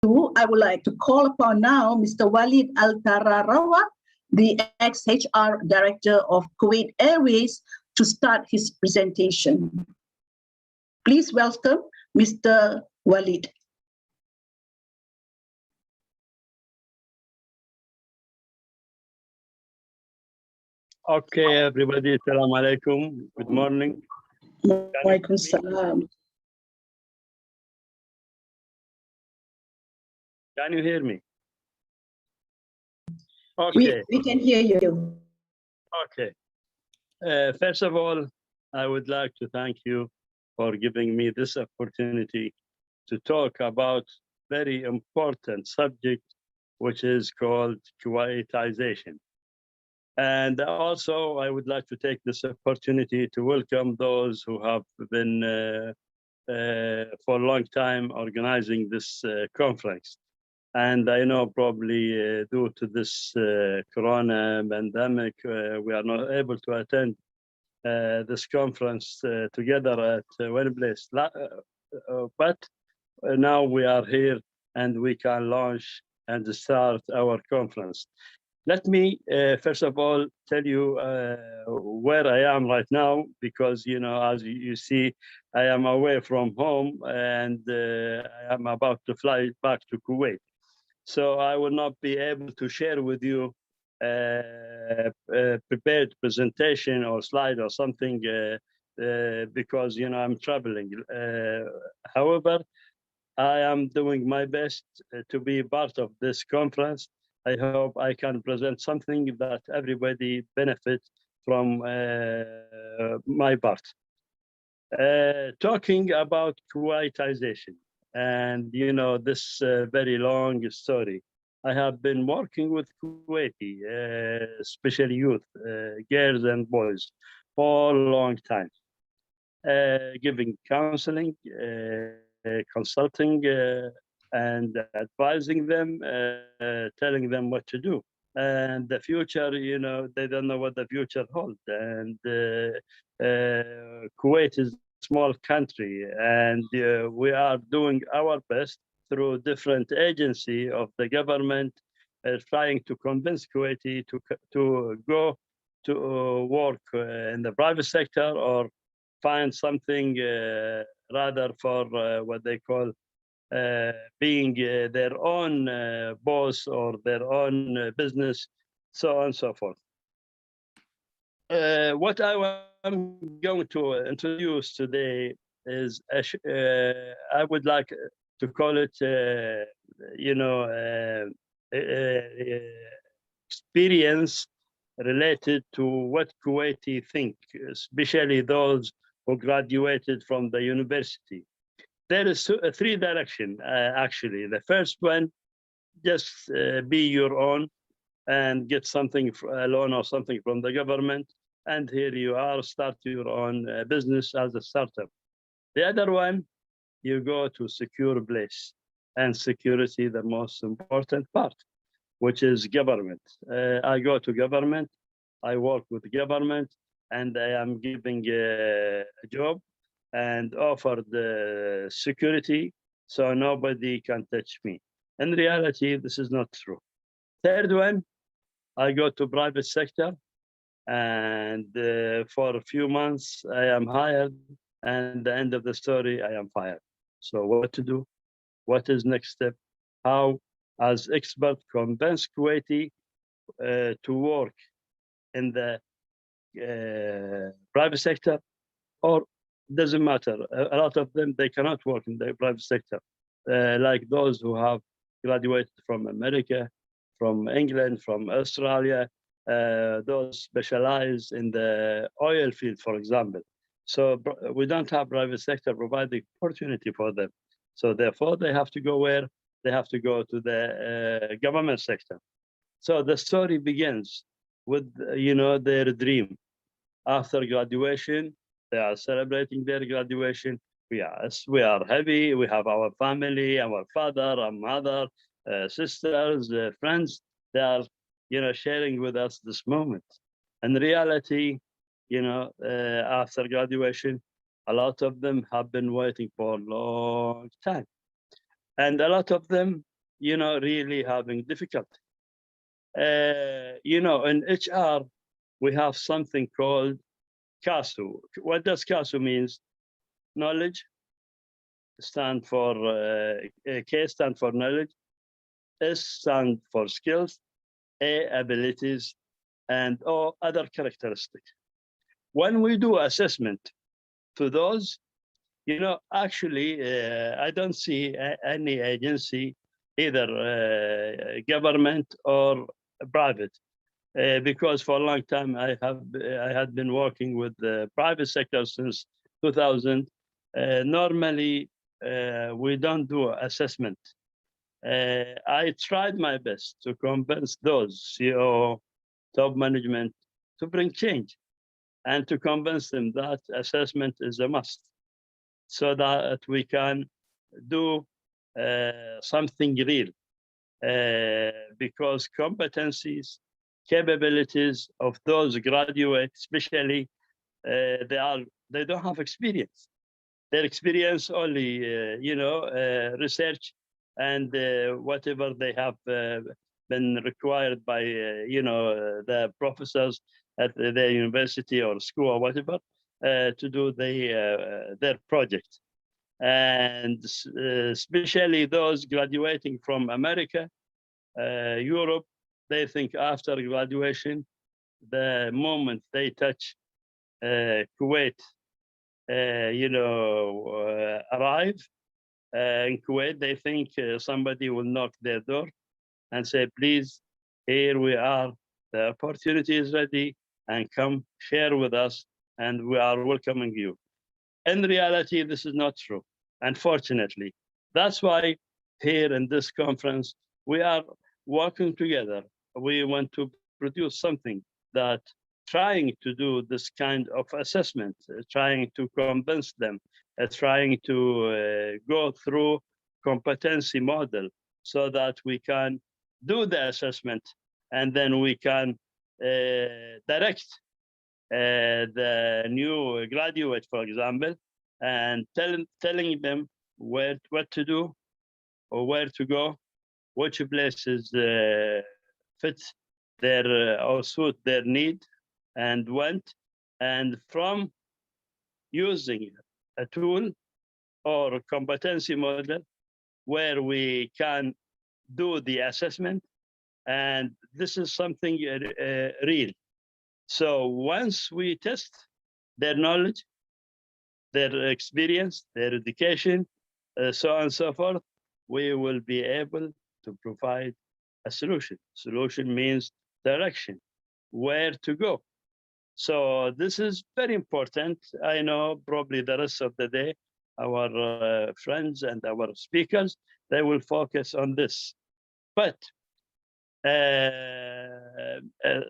I would like to call upon now Mr. Waleed Al-Tararawa, the ex-HR Director of Kuwait Airways, to start his presentation. Please welcome Mr. Waleed. Okay, everybody, assalamu alaikum. Good morning. Walaikum salam. Can you hear me? Okay. We can hear you. Okay. First of all, I would like to thank you for giving me this opportunity to talk about very important subject, which is called Kuwaitization. And also, I would like to take this opportunity to welcome those who have been for a long time organizing this conference. And I know probably due to this corona pandemic, we are not able to attend this conference together at one place. But now we are here and we can launch and start our conference. Let me, first of all, tell you where I am right now, because, you know, as you see, I am away from home and I am about to fly back to Kuwait. So I will not be able to share with you a prepared presentation or slide or something because, you know, I'm traveling. However, I am doing my best to be part of this conference. I hope I can present something that everybody benefits from my part. Talking about Kuwaitization, and you know, this very long story. I have been working with Kuwaiti, especially youth, girls and boys, for a long time, giving counseling, consulting, and advising them, telling them what to do. And the future, you know, they don't know what the future holds. And Kuwait is a small country, and we are doing our best through different agencies of the government, trying to convince Kuwaiti to go to work in the private sector or find something rather for what they call being their own boss or their own business, so on and so forth. What I am going to introduce today is, I would like to call it, you know, experience related to what Kuwaiti think, especially those who graduated from the university. There is three directions, actually. The first one, just be your own and get something, a loan or something from the government. And here you are, start your own business as a startup. The other one, you go to secure place, and security, the most important part, which is government. I go to government, I work with government, and I am giving a job and offer the security so nobody can touch me. In reality, this is not true. Third one, I go to private sector, and for a few months I am hired, and the end of the story, I am fired. So what to do? What is next step? How, as expert, convince Kuwaiti to work in the private sector, or doesn't matter. A lot of them, they cannot work in the private sector, like those who have graduated from America, from England, from Australia, those specialized in the oil field, for example. So we don't have private sector providing opportunity for them. So therefore, they have to go where? They have to go to the government sector. So the story begins with, you know, their dream. After graduation, they are celebrating their graduation. We are happy. We have our family, our father, our mother, sisters, friends. They are, you know, sharing with us this moment. In reality, you know, after graduation, a lot of them have been waiting for a long time. And a lot of them, really having difficulty. In HR, we have something called CASU. What does CASU means? Knowledge stand for K stand for knowledge, S stand for skills, A abilities, and O other characteristics. When we do assessment to those, actually, I don't see any agency, either government or private, because for a long time I had been working with the private sector since 2000. Normally, we don't do assessment. I tried my best to convince those CEO, top management to bring change and to convince them that assessment is a must, so that we can do something real, because competencies, capabilities of those graduates, especially, they don't have experience. Their experience only, research and whatever they have been required by, the professors at the university or school or whatever, to do their project. And especially those graduating from America, Europe, they think after graduation, the moment they touch Kuwait, arrive in Kuwait, they think somebody will knock their door and say, please, here we are, the opportunity is ready, and come share with us, and we are welcoming you. In reality, this is not true, unfortunately. That's why here in this conference, we are working together. We want to produce something that trying to do this kind of assessment, trying to convince them, trying to go through competency model so that we can do the assessment, and then we can direct the new graduate, for example, and telling them what to do or where to go, which places fit their or suit their need and want, and from using a tool or a competency model where we can do the assessment, and this is something real. So once we test their knowledge, their experience, their education, so on and so forth, we will be able to provide a solution. Solution means direction, where to go. So this is very important. I know probably the rest of the day, our friends and our speakers, they will focus on this. But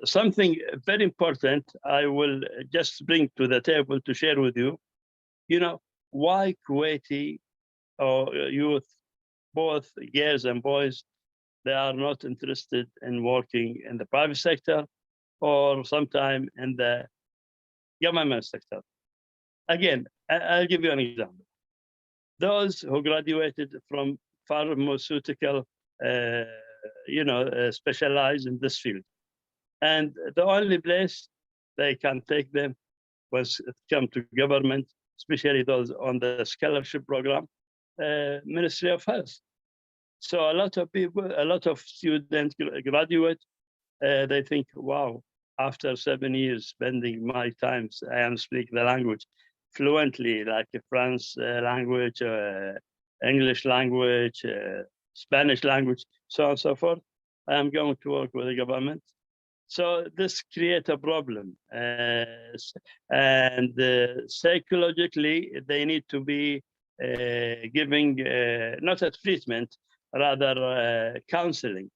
something very important I will just bring to the table to share with you, why Kuwaiti or youth, both girls and boys, they are not interested in working in the private sector or sometime in the government sector. Again, I'll give you an example. Those who graduated from pharmaceutical, specialized in this field, and the only place they can take them was come to government, especially those on the scholarship program, Ministry of Health. So a lot of people, a lot of students graduate, they think, wow, after 7 years spending my time, I am speaking the language fluently, like French language, English language, Spanish language, so on and so forth. I am going to work with the government. So this creates a problem. And psychologically, they need to be giving, not a treatment, rather counseling.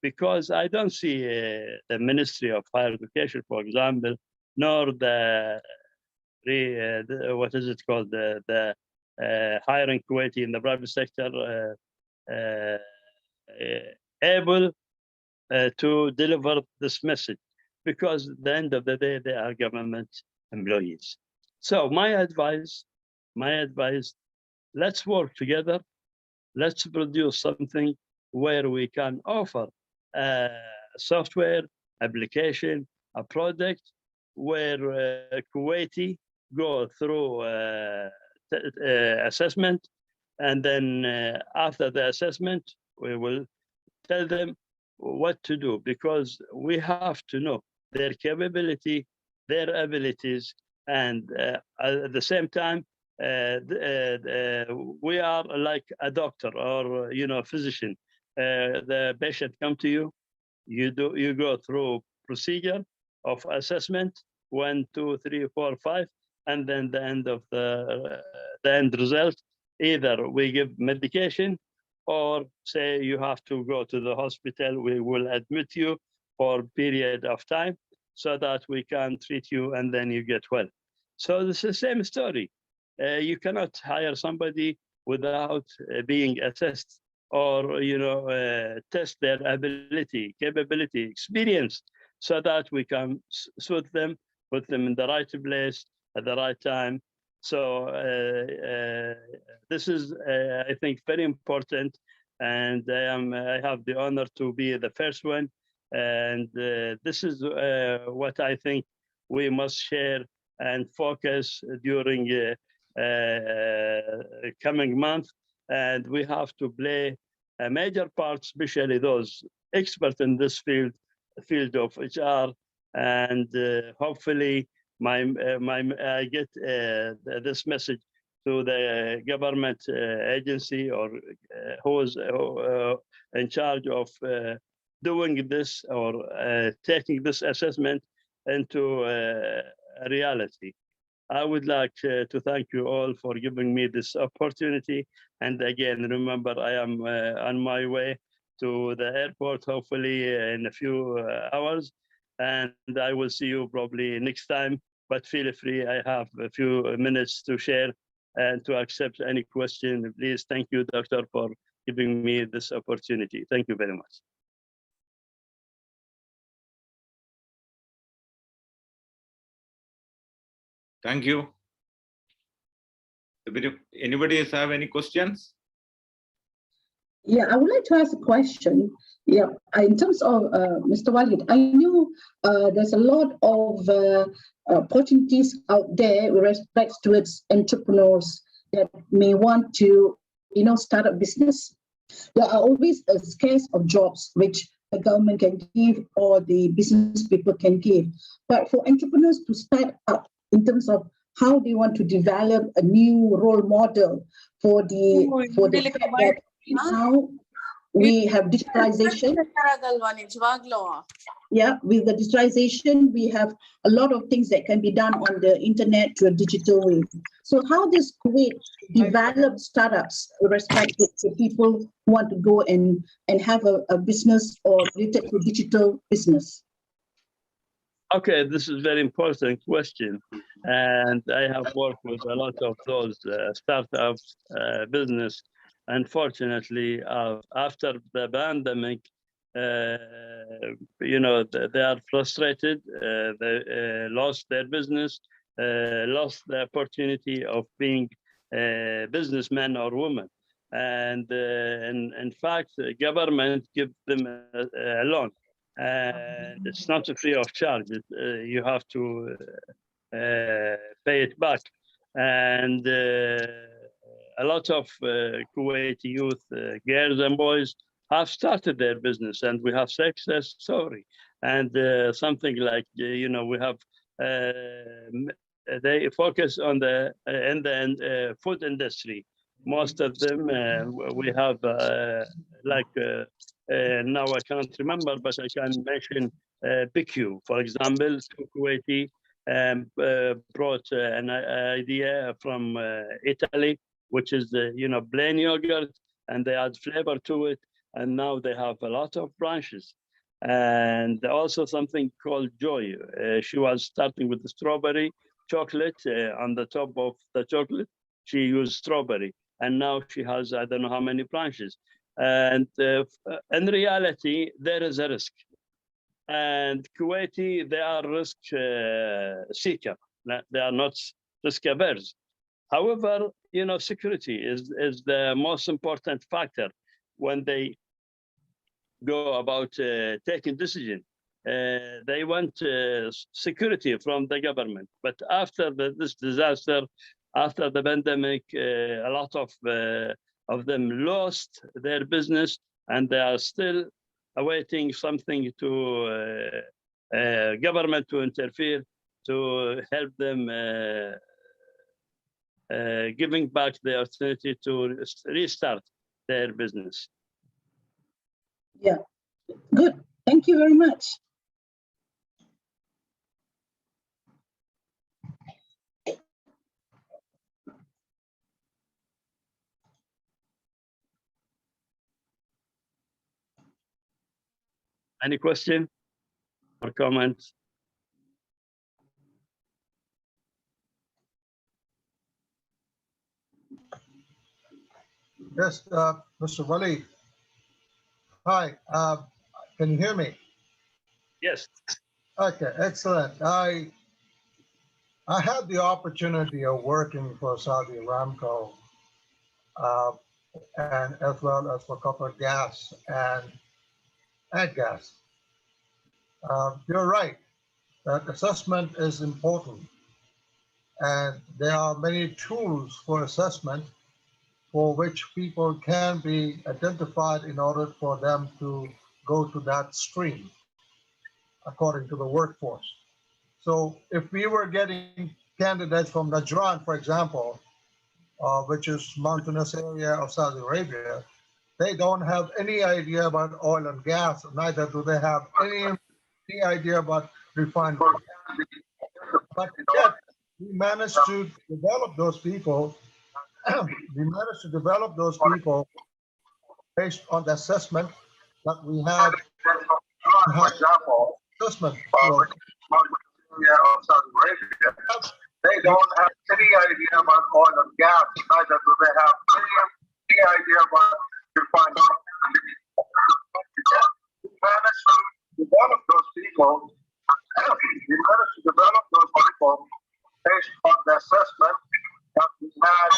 Because I don't see the Ministry of Higher Education, for example, nor the what is it called, the hiring Kuwaiti in the private sector, able to deliver this message, because at the end of the day, they are government employees. So my advice, let's work together. Let's produce something where we can offer software, application, a product where Kuwaiti go through assessment, and then after the assessment, we will tell them what to do, because we have to know their capability, their abilities, and at the same time, we are like a doctor or physician. The patient come to you, you go through procedure of assessment 1, 2, 3, 4, 5, and then the end of the end result. Either we give medication, or say you have to go to the hospital. We will admit you for a period of time so that we can treat you and then you get well. So this is the same story. You cannot hire somebody without being assessed or test their ability, capability, experience, so that we can suit them, put them in the right place at the right time. So this is, I think, very important, and I have the honor to be the first one. And this is what I think we must share and focus during coming month. And we have to play a major part, especially those experts in this field of HR. And hopefully, I get this message to the government agency or who is in charge of doing this or taking this assessment into reality. I would like to thank you all for giving me this opportunity. And again, remember, I am on my way to the airport, hopefully in a few hours. And I will see you probably next time, but feel free. I have a few minutes to share and to accept any question. Please, thank you, Doctor, for giving me this opportunity. Thank you very much. Thank you. Anybody have any questions? Yeah, I would like to ask a question. Yeah, in terms of Mr. Waleed, I knew there's a lot of opportunities out there with respect to its entrepreneurs that may want to, start a business. There are always a scarce of jobs which the government can give or the business people can give. But for entrepreneurs to start up in terms of how they want to develop a new role model for the fact that now we have digitalization. Yeah, with the digitalization, we have a lot of things that can be done on the internet to a digital way. So how does Kuwait develop startups with respect to people who want to go and have a business or related to digital business? Okay, this is a very important question. And I have worked with a lot of those startups, business. Unfortunately, after the pandemic, they are frustrated. They lost their business, lost the opportunity of being a businessman or woman. And in fact, the government give them a loan. And it's not free of charge. You have to pay it back. And a lot of Kuwaiti youth, girls and boys, have started their business, and we have success story. And something like we have they focus on the food industry. Most of them we have now I can't remember, but I can mention PQ, for example. Kuwaiti brought an idea from Italy, which is plain yogurt, and they add flavor to it, and now they have a lot of branches. And also something called Joy. She was starting with the strawberry chocolate. On the top of the chocolate, she used strawberry, and now she has I don't know how many branches. And in reality, there is a risk. And Kuwaiti, they are risk seeker. They are not risk averse. However, security is the most important factor when they go about taking decision. They want security from the government. But after this disaster, after the pandemic, a lot of them lost their business, and they are still awaiting something to government to interfere to help them giving back the opportunity to restart their business. Yeah, good. Thank you very much. Any question or comments? Yes, Mr. Waleed. Hi, can you hear me? Yes. Okay, excellent. I had the opportunity of working for Saudi Aramco, and as well as for Qatar Gas and gas. You're right that assessment is important, and there are many tools for assessment for which people can be identified in order for them to go to that stream according to the workforce. So if we were getting candidates from Najran, for example, which is mountainous area of Saudi Arabia, they don't have any idea about oil and gas, neither do they have any idea about refinery. But yet, we managed to develop those people. We managed to develop those people based on the assessment that we had. For example, assessment. They don't have any idea about oil and gas, neither do they have any idea about refinery. We managed to develop those people. We managed to develop those people based on the assessment that we had.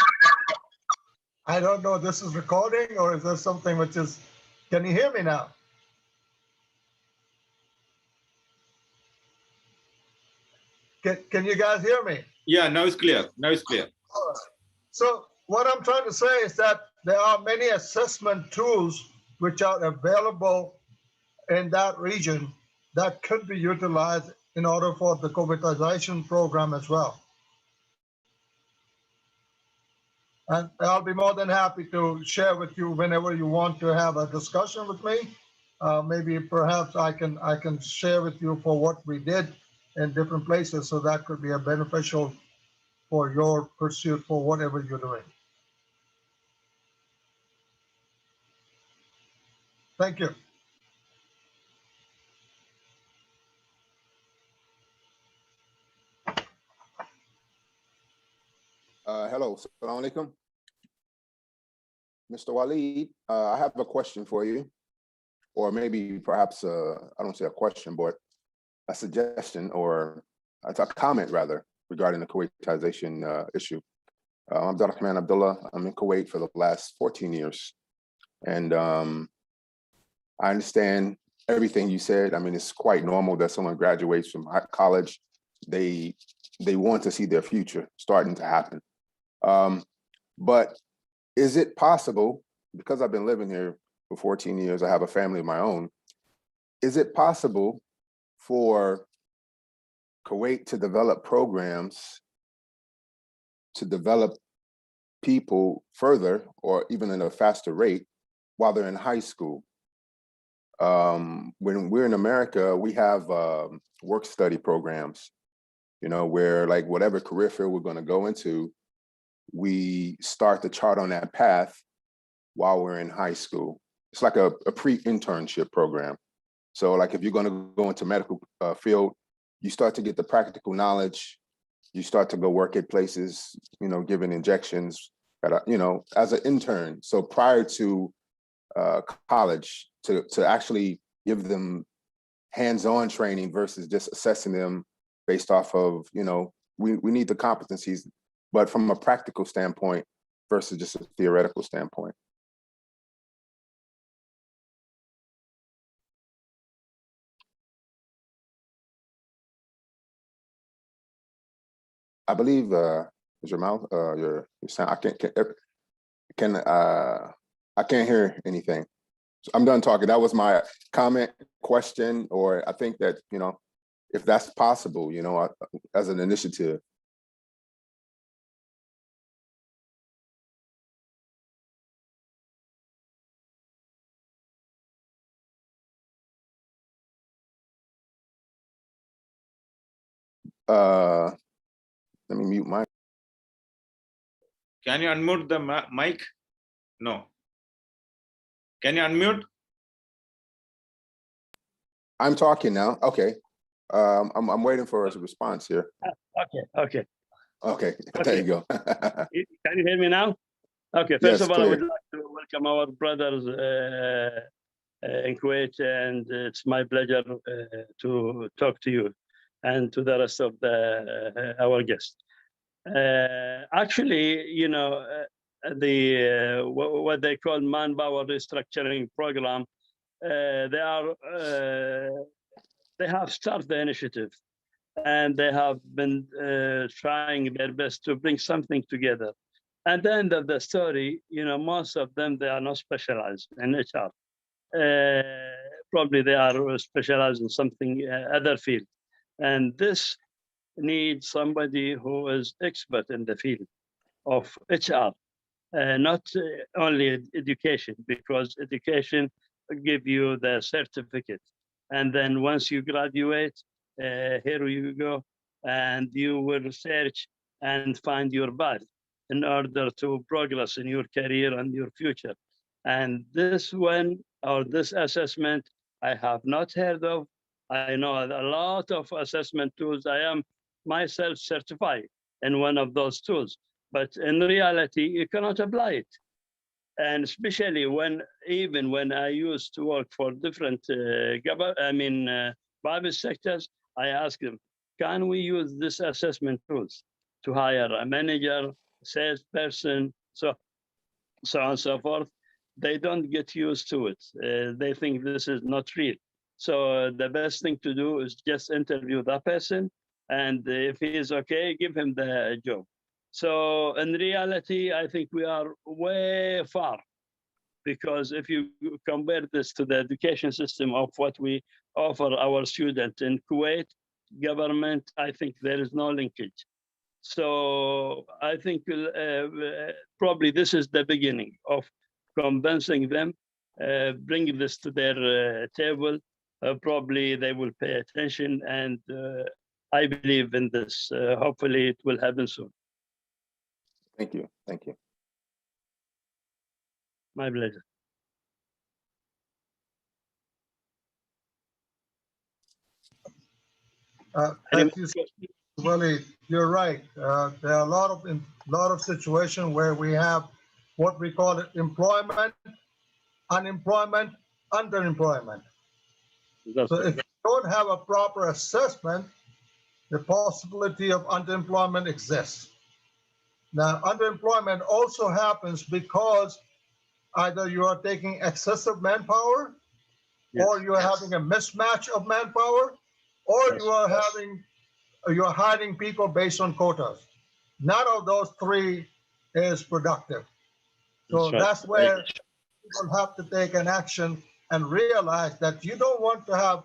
I don't know, this is recording or is there something which is, can you hear me now? Can you guys hear me? Yeah, now it's clear. Now it's clear. So what I'm trying to say is that there are many assessment tools which are available in that region that could be utilized in order for the COVIDization program as well. And I'll be more than happy to share with you whenever you want to have a discussion with me. Maybe perhaps I can share with you for what we did in different places, so that could be a beneficial for your pursuit for whatever you're doing. Thank you. Hello, Assalamu alaikum. Mr. Waleed, I have a question for you, or maybe perhaps, I don't say a question, but a suggestion or a comment rather regarding the Kuwaitization issue. I'm Abdurrahman Abdullah. I'm in Kuwait for the last 14 years. And I understand everything you said. I mean, it's quite normal that someone graduates from college, they want to see their future starting to happen. But is it possible, because I've been living here for 14 years, I have a family of my own, is it possible for Kuwait to develop programs to develop people further or even at a faster rate while they're in high school? When we're in America, we have work study programs, you know, where like whatever career field we're going to go into, we start the chart on that path while we're in high school. It's like a pre-internship program. So like if you're going to go into medical field, you start to get the practical knowledge. You start to go work at places, you know, giving injections, you know, as an intern. So prior to college, to actually give them hands-on training versus just assessing them based off of, you know, we need the competencies, but from a practical standpoint versus just a theoretical standpoint. I believe is your mouth, your sound. I can't hear anything. So I'm done talking. That was my comment, question, or I think that, you know, if that's possible, you know, as an initiative. Let me mute my. Can you unmute the mic? No. Can you unmute? I'm talking now. Okay. I'm waiting for a response here. Okay. Okay. There you go. Can you hear me now? Okay. First Yes, of all, clear. I would like to welcome our brothers in Kuwait, and it's my pleasure to talk to you and to the rest of our guests. Actually, you know, what they call manpower restructuring program, they have started the initiative, and they have been trying their best to bring something together. At the end of the story, you know, most of them, they are not specialized in HR. Probably they are specialized in something other field, and this needs somebody who is expert in the field of HR, not only education, because education will give you the certificate, and then once you graduate, here you go, and you will research and find your path in order to progress in your career and your future. And this one, or this assessment, I have not heard of. I know a lot of assessment tools. I am myself certified in one of those tools, but in reality, you cannot apply it. And especially even when I used to work for different private sectors, I ask them, can we use this assessment tools to hire a manager, salesperson, so on and so forth? They don't get used to it. They think this is not real. So the best thing to do is just interview that person, and if he is okay, give him the job. So in reality, I think we are way far, because if you compare this to the education system of what we offer our students in Kuwait, government, I think there is no linkage. So I think probably this is the beginning of convincing them, bringing this to their table. Probably they will pay attention, and I believe in this. Hopefully it will happen soon. Thank you. Thank you. My pleasure. Thank you, Waleed. You're right. There are a lot of situations where we have what we call it employment, unemployment, underemployment. So if you don't have a proper assessment, the possibility of underemployment exists. Now, underemployment also happens because either you are taking excessive manpower, or you are having a mismatch of manpower, or you are hiring people based on quotas. None of those three is productive. So that's where people have to take an action and realize that you don't want to have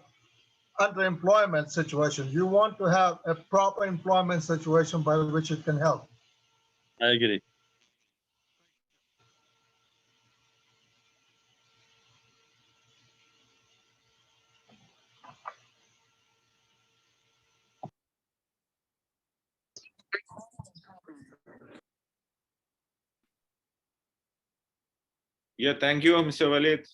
underemployment situation. You want to have a proper employment situation by which it can help. I agree. Yeah, thank you, Mr. Waleed.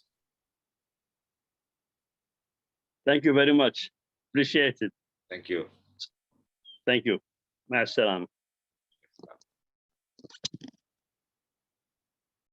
Thank you very much. Appreciate it. Thank you. Thank you. Ma assalam.